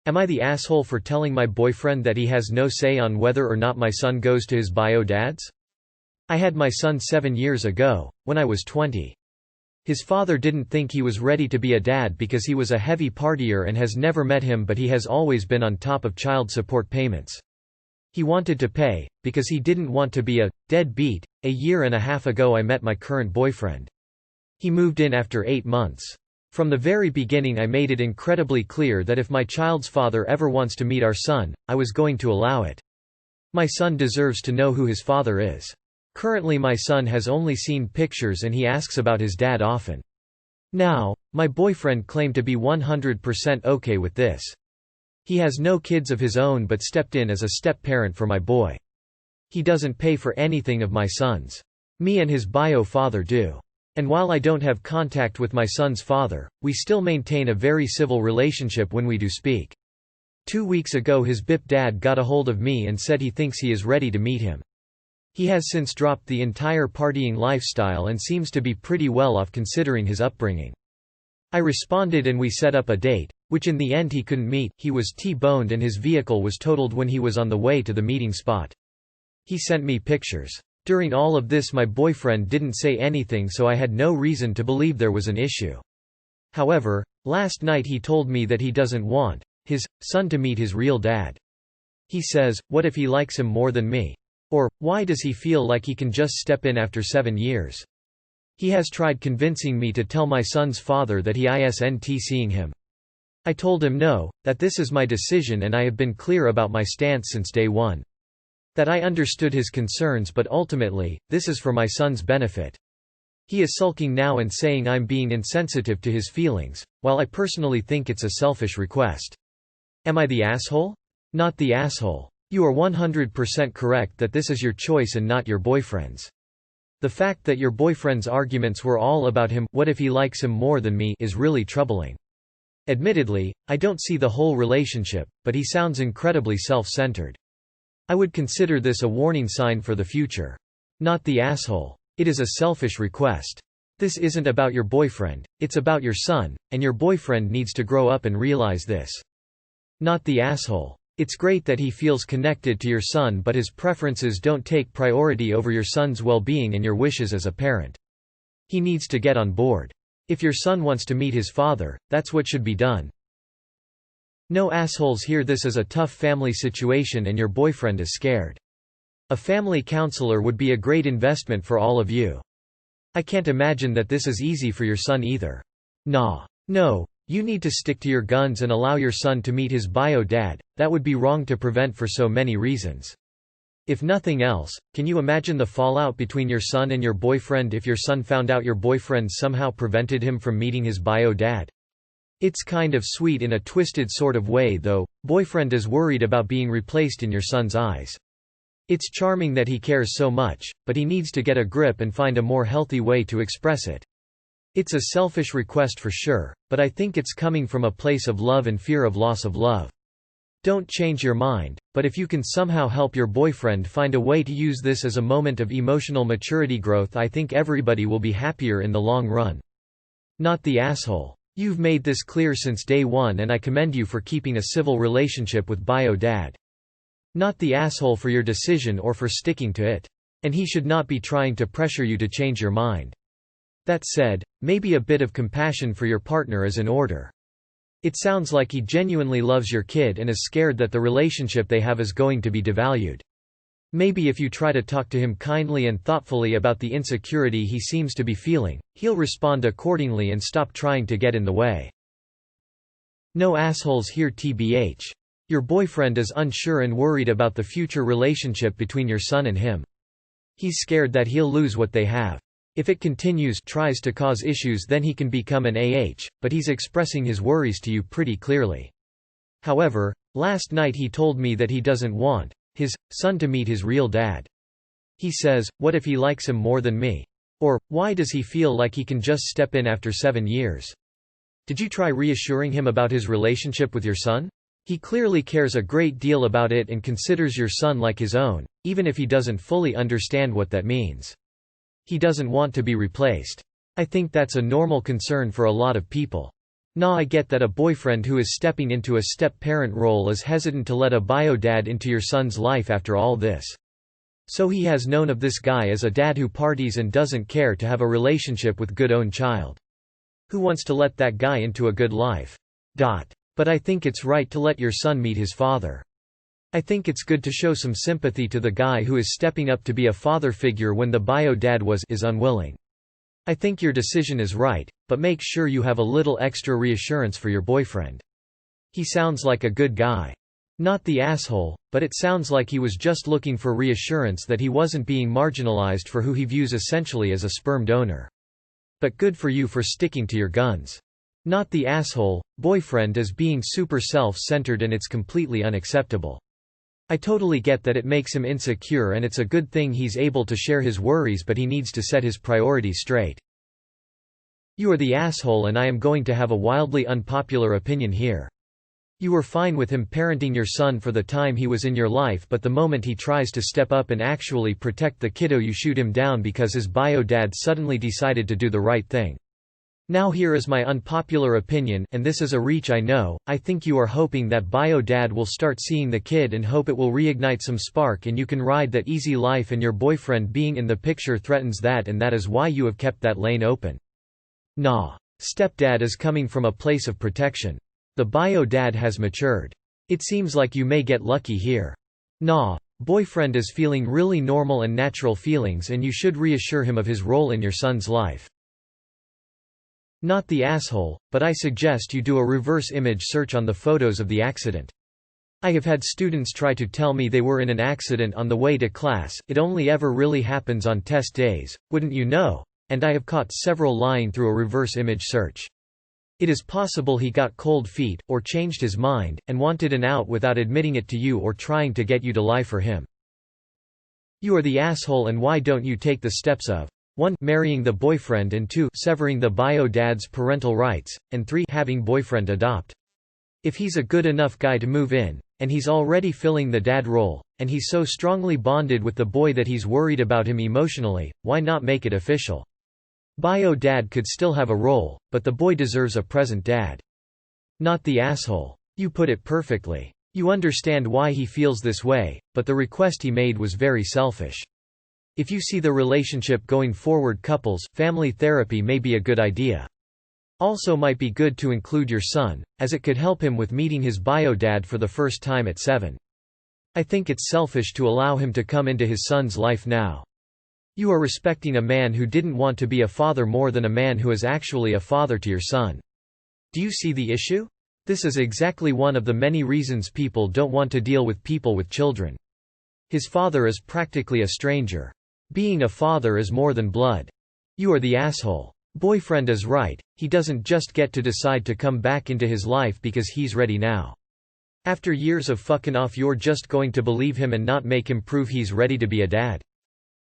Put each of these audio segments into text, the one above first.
Am I the asshole for telling my boyfriend that he has no say on whether or not my son goes to his bio dads? I had my son 7 years ago, when I was 20. His father didn't think he was ready to be a dad because he was a heavy partier and has never met him, but he has always been on top of child support payments. He wanted to pay, because he didn't want to be a deadbeat. A year and a half ago I met my current boyfriend. He moved in after 8 months. From the very beginning I made it incredibly clear that if my child's father ever wants to meet our son, I was going to allow it. My son deserves to know who his father is. Currently my son has only seen pictures and he asks about his dad often. Now, my boyfriend claimed to be 100% okay with this. He has no kids of his own but stepped in as a step-parent for my boy. He doesn't pay for anything of my son's. Me and his bio father do. And while I don't have contact with my son's father, we still maintain a very civil relationship when we do speak. 2 weeks ago his BIP dad got a hold of me and said he thinks he is ready to meet him. He has since dropped the entire partying lifestyle and seems to be pretty well off considering his upbringing. I responded and we set up a date, which in the end he couldn't meet. He was T-boned and his vehicle was totaled when he was on the way to the meeting spot. He sent me pictures. During all of this my boyfriend didn't say anything, so I had no reason to believe there was an issue. However, last night he told me that he doesn't want his son to meet his real dad. He says, what if he likes him more than me? Or, why does he feel like he can just step in after 7 years? He has tried convincing me to tell my son's father that he isn't seeing him. I told him no, that this is my decision and I have been clear about my stance since day one. That I understood his concerns, but ultimately, this is for my son's benefit. He is sulking now and saying I'm being insensitive to his feelings, while I personally think it's a selfish request. Am I the asshole? Not the asshole. You are 100% correct that this is your choice and not your boyfriend's. The fact that your boyfriend's arguments were all about him, what if he likes him more than me, is really troubling. Admittedly, I don't see the whole relationship, but he sounds incredibly self-centered. I would consider this a warning sign for the future. Not the asshole. It is a selfish request. This isn't about your boyfriend, it's about your son, and your boyfriend needs to grow up and realize this. Not the asshole. It's great that he feels connected to your son, but his preferences don't take priority over your son's well-being and your wishes as a parent. He needs to get on board. If your son wants to meet his father, that's what should be done. No assholes here. This is a tough family situation and your boyfriend is scared. A family counselor would be a great investment for all of you. I can't imagine that this is easy for your son either. Nah. No, you need to stick to your guns and allow your son to meet his bio dad. That would be wrong to prevent for so many reasons. If nothing else, can you imagine the fallout between your son and your boyfriend if your son found out your boyfriend somehow prevented him from meeting his bio dad? It's kind of sweet in a twisted sort of way though. Boyfriend is worried about being replaced in your son's eyes. It's charming that he cares so much, but he needs to get a grip and find a more healthy way to express it. It's a selfish request for sure, but I think it's coming from a place of love and fear of loss of love. Don't change your mind, but if you can somehow help your boyfriend find a way to use this as a moment of emotional maturity growth, I think everybody will be happier in the long run. Not the asshole. You've made this clear since day one and I commend you for keeping a civil relationship with bio dad. Not the asshole for your decision or for sticking to it. And he should not be trying to pressure you to change your mind. That said, maybe a bit of compassion for your partner is in order. It sounds like he genuinely loves your kid and is scared that the relationship they have is going to be devalued. Maybe if you try to talk to him kindly and thoughtfully about the insecurity he seems to be feeling, he'll respond accordingly and stop trying to get in the way. No assholes here. TBH. Your boyfriend is unsure and worried about the future relationship between your son and him. He's scared that he'll lose what they have. If it continues, tries to cause issues, then he can become an but he's expressing his worries to you pretty clearly. However, last night he told me that he doesn't want his son to meet his real dad. He says, what if he likes him more than me? Or, why does he feel like he can just step in after 7 years? Did you try reassuring him about his relationship with your son? He clearly cares a great deal about it and considers your son like his own, even if he doesn't fully understand what that means. He doesn't want to be replaced. I think that's a normal concern for a lot of people. Nah, I get that a boyfriend who is stepping into a step-parent role is hesitant to let a bio-dad into your son's life after all this. So he has known of this guy as a dad who parties and doesn't care to have a relationship with good own child. Who wants to let that guy into a good life? But I think it's right to let your son meet his father. I think it's good to show some sympathy to the guy who is stepping up to be a father figure when the bio-dad is unwilling. I think your decision is right, but make sure you have a little extra reassurance for your boyfriend. He sounds like a good guy. Not the asshole, but it sounds like he was just looking for reassurance that he wasn't being marginalized for who he views essentially as a sperm donor. But good for you for sticking to your guns. Not the asshole. Boyfriend is being super self-centered and it's completely unacceptable. I totally get that it makes him insecure and it's a good thing he's able to share his worries, but he needs to set his priorities straight. You are the asshole and I am going to have a wildly unpopular opinion here. You were fine with him parenting your son for the time he was in your life, but the moment he tries to step up and actually protect the kiddo you shoot him down because his bio-dad suddenly decided to do the right thing. Now here is my unpopular opinion, and this is a reach I know. I think you are hoping that bio-dad will start seeing the kid and hope it will reignite some spark and you can ride that easy life, and your boyfriend being in the picture threatens that, and that is why you have kept that lane open. Nah. Stepdad is coming from a place of protection. The bio-dad has matured. It seems like you may get lucky here. Nah. Boyfriend is feeling really normal and natural feelings and you should reassure him of his role in your son's life. Not the asshole, but I suggest you do a reverse image search on the photos of the accident. I have had students try to tell me they were in an accident on the way to class. It only ever really happens on test days, wouldn't you know? And I have caught several lying through a reverse image search. It is possible he got cold feet, or changed his mind, and wanted an out without admitting it to you or trying to get you to lie for him. You are the asshole, and why don't you take the steps of 1. Marrying the boyfriend, and 2. Severing the bio-dad's parental rights, and 3. Having boyfriend adopt. If he's a good enough guy to move in, and he's already filling the dad role, and he's so strongly bonded with the boy that he's worried about him emotionally, why not make it official? Bio-dad could still have a role, but the boy deserves a present dad. Not the asshole. You put it perfectly. You understand why he feels this way, but the request he made was very selfish. If you see the relationship going forward, couples family therapy may be a good idea. Also might be good to include your son, as it could help him with meeting his bio-dad for the first time at 7. I think it's selfish to allow him to come into his son's life now. You are respecting a man who didn't want to be a father more than a man who is actually a father to your son. Do you see the issue? This is exactly one of the many reasons people don't want to deal with people with children. His father is practically a stranger. Being a father is more than blood. You are the asshole. Boyfriend is right, he doesn't just get to decide to come back into his life because he's ready now. After years of fucking off, you're just going to believe him and not make him prove he's ready to be a dad?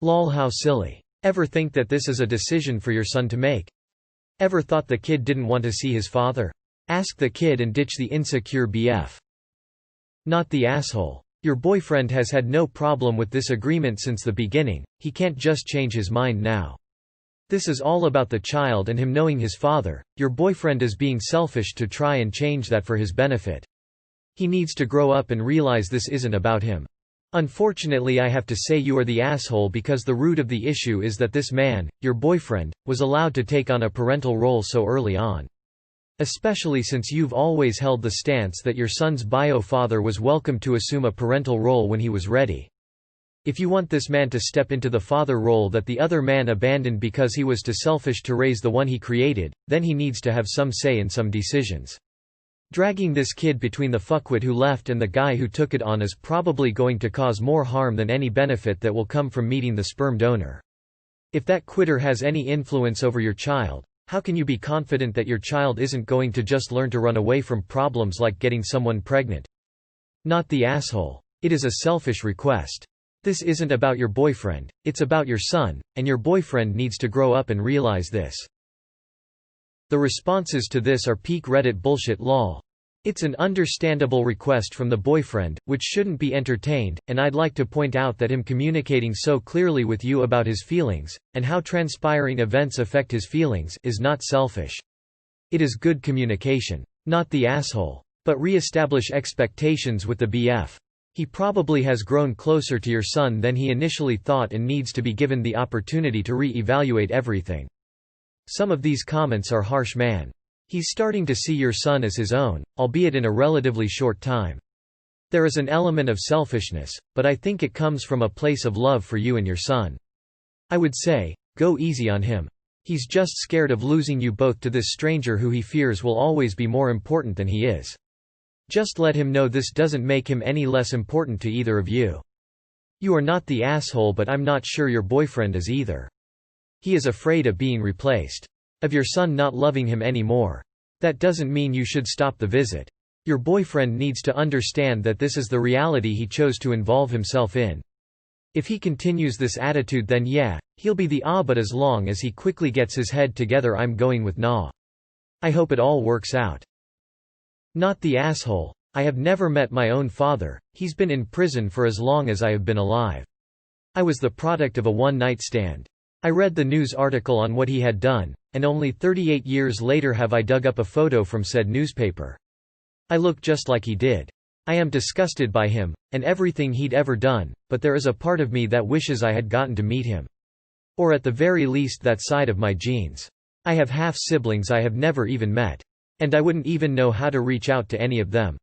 Lol, how silly. Ever think that this is a decision for your son to make? Ever thought the kid didn't want to see his father? Ask the kid and ditch the insecure BF. Not the asshole. Your boyfriend has had no problem with this agreement since the beginning, he can't just change his mind now. This is all about the child and him knowing his father. Your boyfriend is being selfish to try and change that for his benefit. He needs to grow up and realize this isn't about him. Unfortunately, I have to say you are the asshole because the root of the issue is that this man, your boyfriend, was allowed to take on a parental role so early on. Especially since you've always held the stance that your son's bio-father was welcome to assume a parental role when he was ready. If you want this man to step into the father role that the other man abandoned because he was too selfish to raise the one he created, then he needs to have some say in some decisions. Dragging this kid between the fuckwit who left and the guy who took it on is probably going to cause more harm than any benefit that will come from meeting the sperm donor. If that quitter has any influence over your child, how can you be confident that your child isn't going to just learn to run away from problems like getting someone pregnant? Not the asshole. It is a selfish request. This isn't about your boyfriend, it's about your son, and your boyfriend needs to grow up and realize this. The responses to this are peak Reddit bullshit lol. It's an understandable request from the boyfriend, which shouldn't be entertained, and I'd like to point out that him communicating so clearly with you about his feelings, and how transpiring events affect his feelings, is not selfish. It is good communication. Not the asshole. But re-establish expectations with the BF. He probably has grown closer to your son than he initially thought and needs to be given the opportunity to re-evaluate everything. Some of these comments are harsh, man. He's starting to see your son as his own, albeit in a relatively short time. There is an element of selfishness, but I think it comes from a place of love for you and your son. I would say, go easy on him. He's just scared of losing you both to this stranger who he fears will always be more important than he is. Just let him know this doesn't make him any less important to either of you. You are not the asshole, but I'm not sure your boyfriend is either. He is afraid of being replaced. Of your son not loving him anymore. That doesn't mean you should stop the visit. Your boyfriend needs to understand that this is the reality he chose to involve himself in. If he continues this attitude, then yeah, he'll be the but as long as he quickly gets his head together, I'm going with nah. I hope it all works out. Not the asshole. I have never met my own father, he's been in prison for as long as I have been alive. I was the product of a one-night stand. I read the news article on what he had done, and only 38 years later have I dug up a photo from said newspaper. I look just like he did. I am disgusted by him, and everything he'd ever done, but there is a part of me that wishes I had gotten to meet him. Or at the very least that side of my genes. I have half-siblings I have never even met. And I wouldn't even know how to reach out to any of them.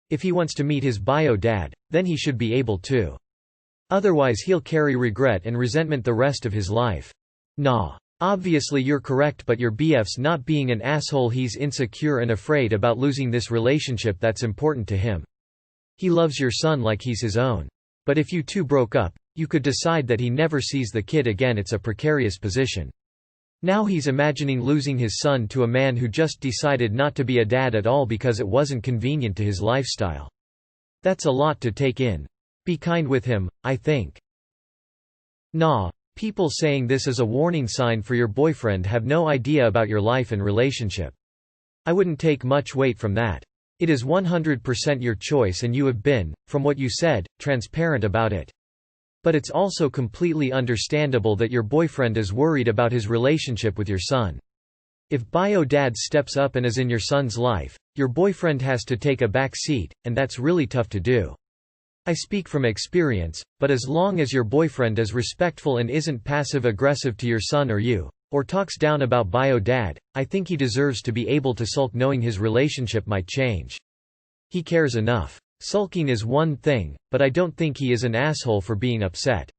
If he wants to meet his bio dad, then he should be able to. Otherwise he'll carry regret and resentment the rest of his life. Nah. Obviously you're correct, but your BF's not being an asshole, he's insecure and afraid about losing this relationship that's important to him. He loves your son like he's his own. But if you two broke up, you could decide that he never sees the kid again. It's a precarious position. Now he's imagining losing his son to a man who just decided not to be a dad at all because it wasn't convenient to his lifestyle. That's a lot to take in. Be kind with him, I think. Nah. People saying this is a warning sign for your boyfriend have no idea about your life and relationship. I wouldn't take much weight from that. It is 100% your choice and you have been, from what you said, transparent about it. But it's also completely understandable that your boyfriend is worried about his relationship with your son. If bio dad steps up and is in your son's life, your boyfriend has to take a back seat, and that's really tough to do. I speak from experience, but as long as your boyfriend is respectful and isn't passive-aggressive to your son or you, or talks down about bio dad, I think he deserves to be able to sulk knowing his relationship might change. He cares enough. Sulking is one thing, but I don't think he is an asshole for being upset.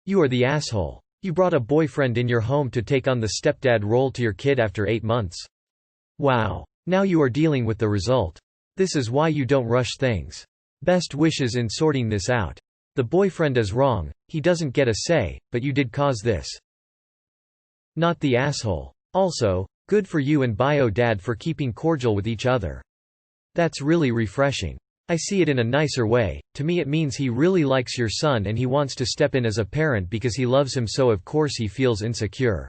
You are the asshole. You brought a boyfriend in your home to take on the stepdad role to your kid after 8 months. Wow. Now you are dealing with the result. This is why you don't rush things. Best wishes in sorting this out. The boyfriend is wrong, he doesn't get a say, but you did cause this. Not the asshole. Also, good for you and bio dad for keeping cordial with each other. That's really refreshing. I see it in a nicer way. To me it means he really likes your son and he wants to step in as a parent because he loves him, so of course he feels insecure.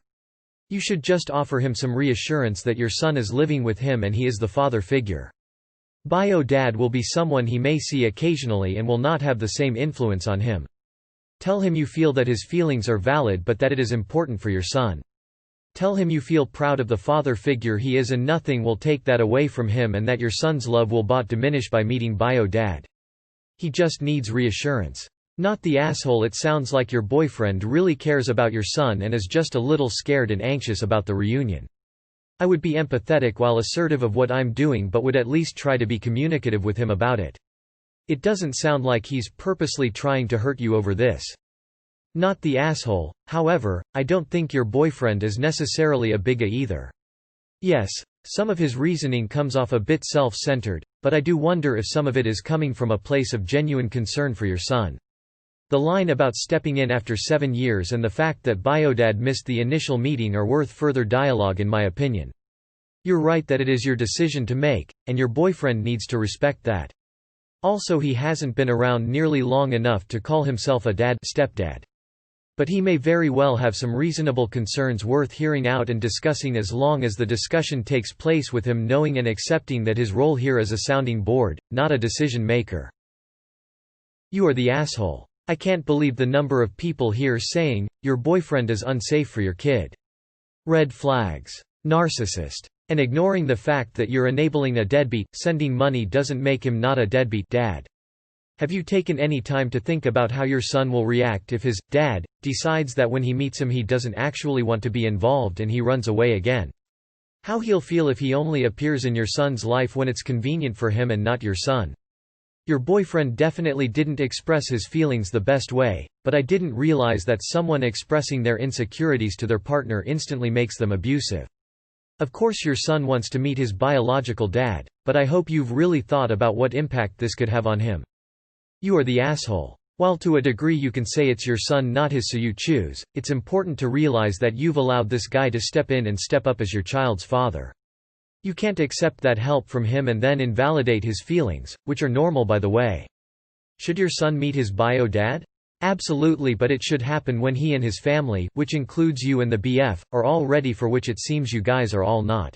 You should just offer him some reassurance that your son is living with him and he is the father figure. Bio dad will be someone he may see occasionally and will not have the same influence on him. Tell him you feel that his feelings are valid but that it is important for your son. Tell him you feel proud of the father figure he is and nothing will take that away from him, and that your son's love will not diminish by meeting bio dad. He just needs reassurance. Not the asshole. It sounds like your boyfriend really cares about your son and is just a little scared and anxious about the reunion. I would be empathetic while assertive of what I'm doing, but would at least try to be communicative with him about it. It doesn't sound like he's purposely trying to hurt you over this. Not the asshole. However, I don't think your boyfriend is necessarily a bigot either. Yes, some of his reasoning comes off a bit self-centered, but I do wonder if some of it is coming from a place of genuine concern for your son. The line about stepping in after 7 years and the fact that biodad missed the initial meeting are worth further dialogue in my opinion. You're right that it is your decision to make, and your boyfriend needs to respect that. Also, he hasn't been around nearly long enough to call himself a stepdad. But he may very well have some reasonable concerns worth hearing out and discussing, as long as the discussion takes place with him knowing and accepting that his role here is a sounding board, not a decision maker. You are the asshole. I can't believe the number of people here saying, your boyfriend is unsafe for your kid. Red flags. Narcissist. And ignoring the fact that you're enabling a deadbeat, sending money doesn't make him not a deadbeat dad. Have you taken any time to think about how your son will react if his dad decides that when he meets him he doesn't actually want to be involved and he runs away again? How he'll feel if he only appears in your son's life when it's convenient for him and not your son. Your boyfriend definitely didn't express his feelings the best way, but I didn't realize that someone expressing their insecurities to their partner instantly makes them abusive. Of course your son wants to meet his biological dad, but I hope you've really thought about what impact this could have on him. You are the asshole. While to a degree you can say it's your son not his so you choose, it's important to realize that you've allowed this guy to step in and step up as your child's father. You can't accept that help from him and then invalidate his feelings, which are normal by the way. Should your son meet his bio dad? Absolutely, but it should happen when he and his family, which includes you and the BF, are all ready, for which it seems you guys are all not.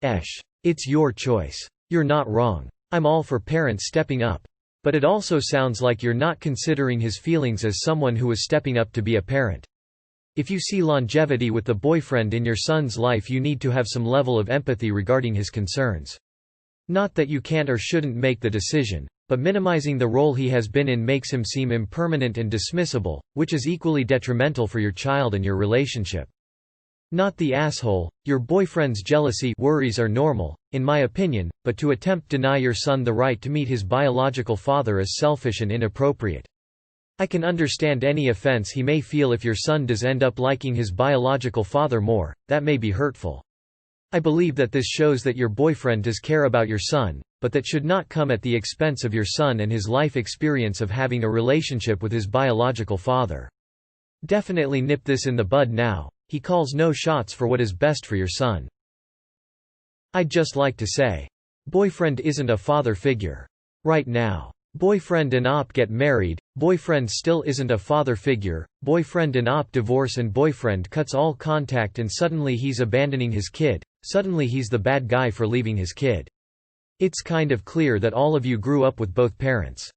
It's your choice. You're not wrong. I'm all for parents stepping up. But it also sounds like you're not considering his feelings as someone who is stepping up to be a parent. If you see longevity with the boyfriend in your son's life, you need to have some level of empathy regarding his concerns. Not that you can't or shouldn't make the decision, but minimizing the role he has been in makes him seem impermanent and dismissible, which is equally detrimental for your child and your relationship. Not the asshole. Your boyfriend's jealousy worries are normal, in my opinion, but to attempt deny your son the right to meet his biological father is selfish and inappropriate. I can understand any offense he may feel if your son does end up liking his biological father more, that may be hurtful. I believe that this shows that your boyfriend does care about your son, but that should not come at the expense of your son and his life experience of having a relationship with his biological father. Definitely nip this in the bud now. He calls no shots for what is best for your son. I'd just like to say, boyfriend isn't a father figure. Right now. Boyfriend and op get married, boyfriend still isn't a father figure, boyfriend and op divorce and boyfriend cuts all contact and suddenly he's abandoning his kid, suddenly he's the bad guy for leaving his kid. It's kind of clear that all of you grew up with both parents.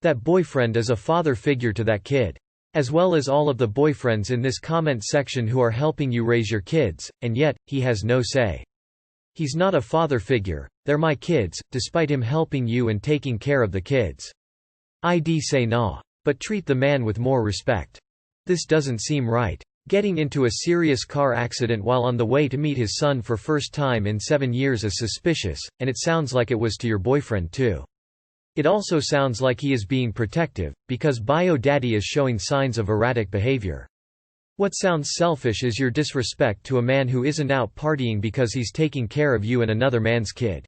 That boyfriend is a father figure to that kid. As well as all of the boyfriends in this comment section who are helping you raise your kids, and yet, he has no say. He's not a father figure, they're my kids, despite him helping you and taking care of the kids. I'd say nah. But treat the man with more respect. This doesn't seem right. Getting into a serious car accident while on the way to meet his son for first time in 7 years is suspicious, and it sounds like it was to your boyfriend too. It also sounds like he is being protective, because bio daddy is showing signs of erratic behavior. What sounds selfish is your disrespect to a man who isn't out partying because he's taking care of you and another man's kid.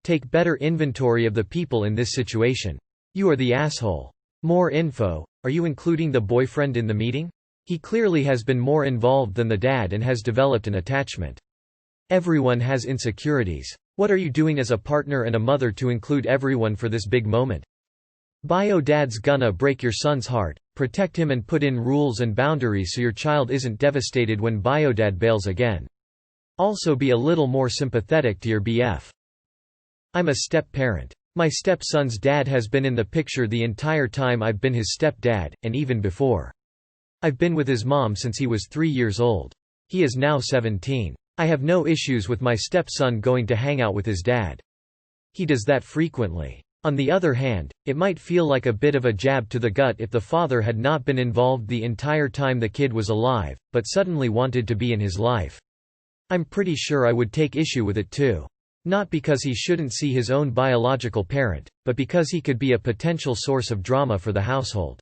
Take better inventory of the people in this situation. You are the asshole. More info. Are you including the boyfriend in the meeting? He clearly has been more involved than the dad and has developed an attachment. Everyone has insecurities. What are you doing as a partner and a mother to include everyone for this big moment? Bio dad's gonna break your son's heart. Protect him and put in rules and boundaries so your child isn't devastated when bio dad bails again. Also be a little more sympathetic to your BF. I'm a step-parent. My stepson's dad has been in the picture the entire time I've been his stepdad, and even before. I've been with his mom since he was 3 years old. He is now 17. I have no issues with my stepson going to hang out with his dad. He does that frequently. On the other hand, it might feel like a bit of a jab to the gut if the father had not been involved the entire time the kid was alive, but suddenly wanted to be in his life. I'm pretty sure I would take issue with it too. Not because he shouldn't see his own biological parent, but because he could be a potential source of drama for the household.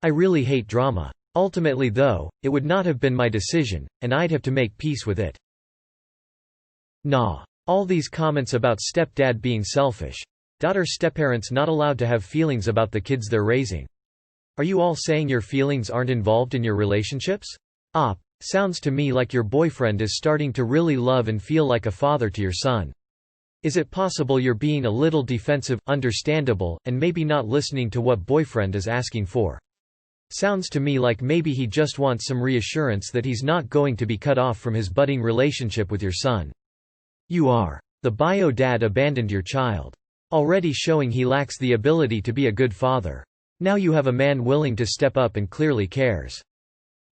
I really hate drama. Ultimately though, it would not have been my decision, and I'd have to make peace with it. Nah. All these comments about stepdad being selfish. Are stepparents not allowed to have feelings about the kids they're raising? Are you all saying your feelings aren't involved in your relationships? Sounds to me like your boyfriend is starting to really love and feel like a father to your son. Is it possible you're being a little defensive, understandable, and maybe not listening to what boyfriend is asking for? Sounds to me like maybe he just wants some reassurance that he's not going to be cut off from his budding relationship with your son. You are. The bio dad abandoned your child. Already showing he lacks the ability to be a good father. Now you have a man willing to step up and clearly cares.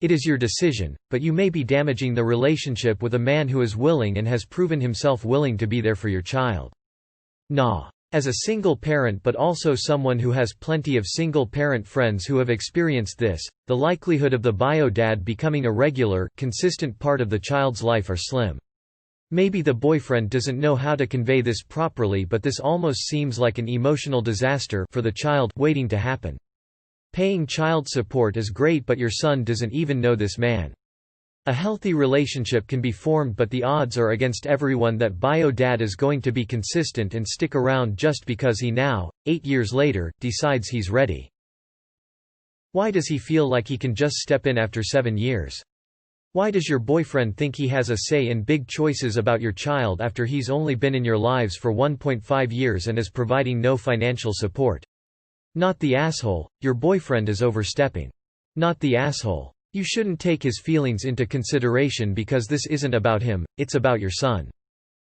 It is your decision, but you may be damaging the relationship with a man who is willing and has proven himself willing to be there for your child. Nah. As a single parent but also someone who has plenty of single-parent friends who have experienced this, the likelihood of the bio dad becoming a regular, consistent part of the child's life are slim. Maybe the boyfriend doesn't know how to convey this properly, but this almost seems like an emotional disaster for the child waiting to happen. Paying child support is great, but your son doesn't even know this man. A healthy relationship can be formed, but the odds are against everyone that bio dad is going to be consistent and stick around just because he now, 8 years later, decides he's ready. Why does he feel like he can just step in after 7 years? Why does your boyfriend think he has a say in big choices about your child after he's only been in your lives for 1.5 years and is providing no financial support? Not the asshole, your boyfriend is overstepping. Not the asshole. You shouldn't take his feelings into consideration because this isn't about him, it's about your son.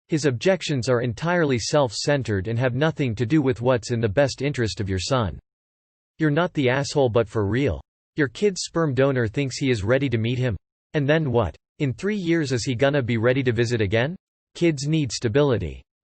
His objections are entirely self-centered and have nothing to do with what's in the best interest of your son. You're not the asshole, but for real. Your kid's sperm donor thinks he is ready to meet him? And then what? In 3 years is he gonna be ready to visit again? Kids need stability.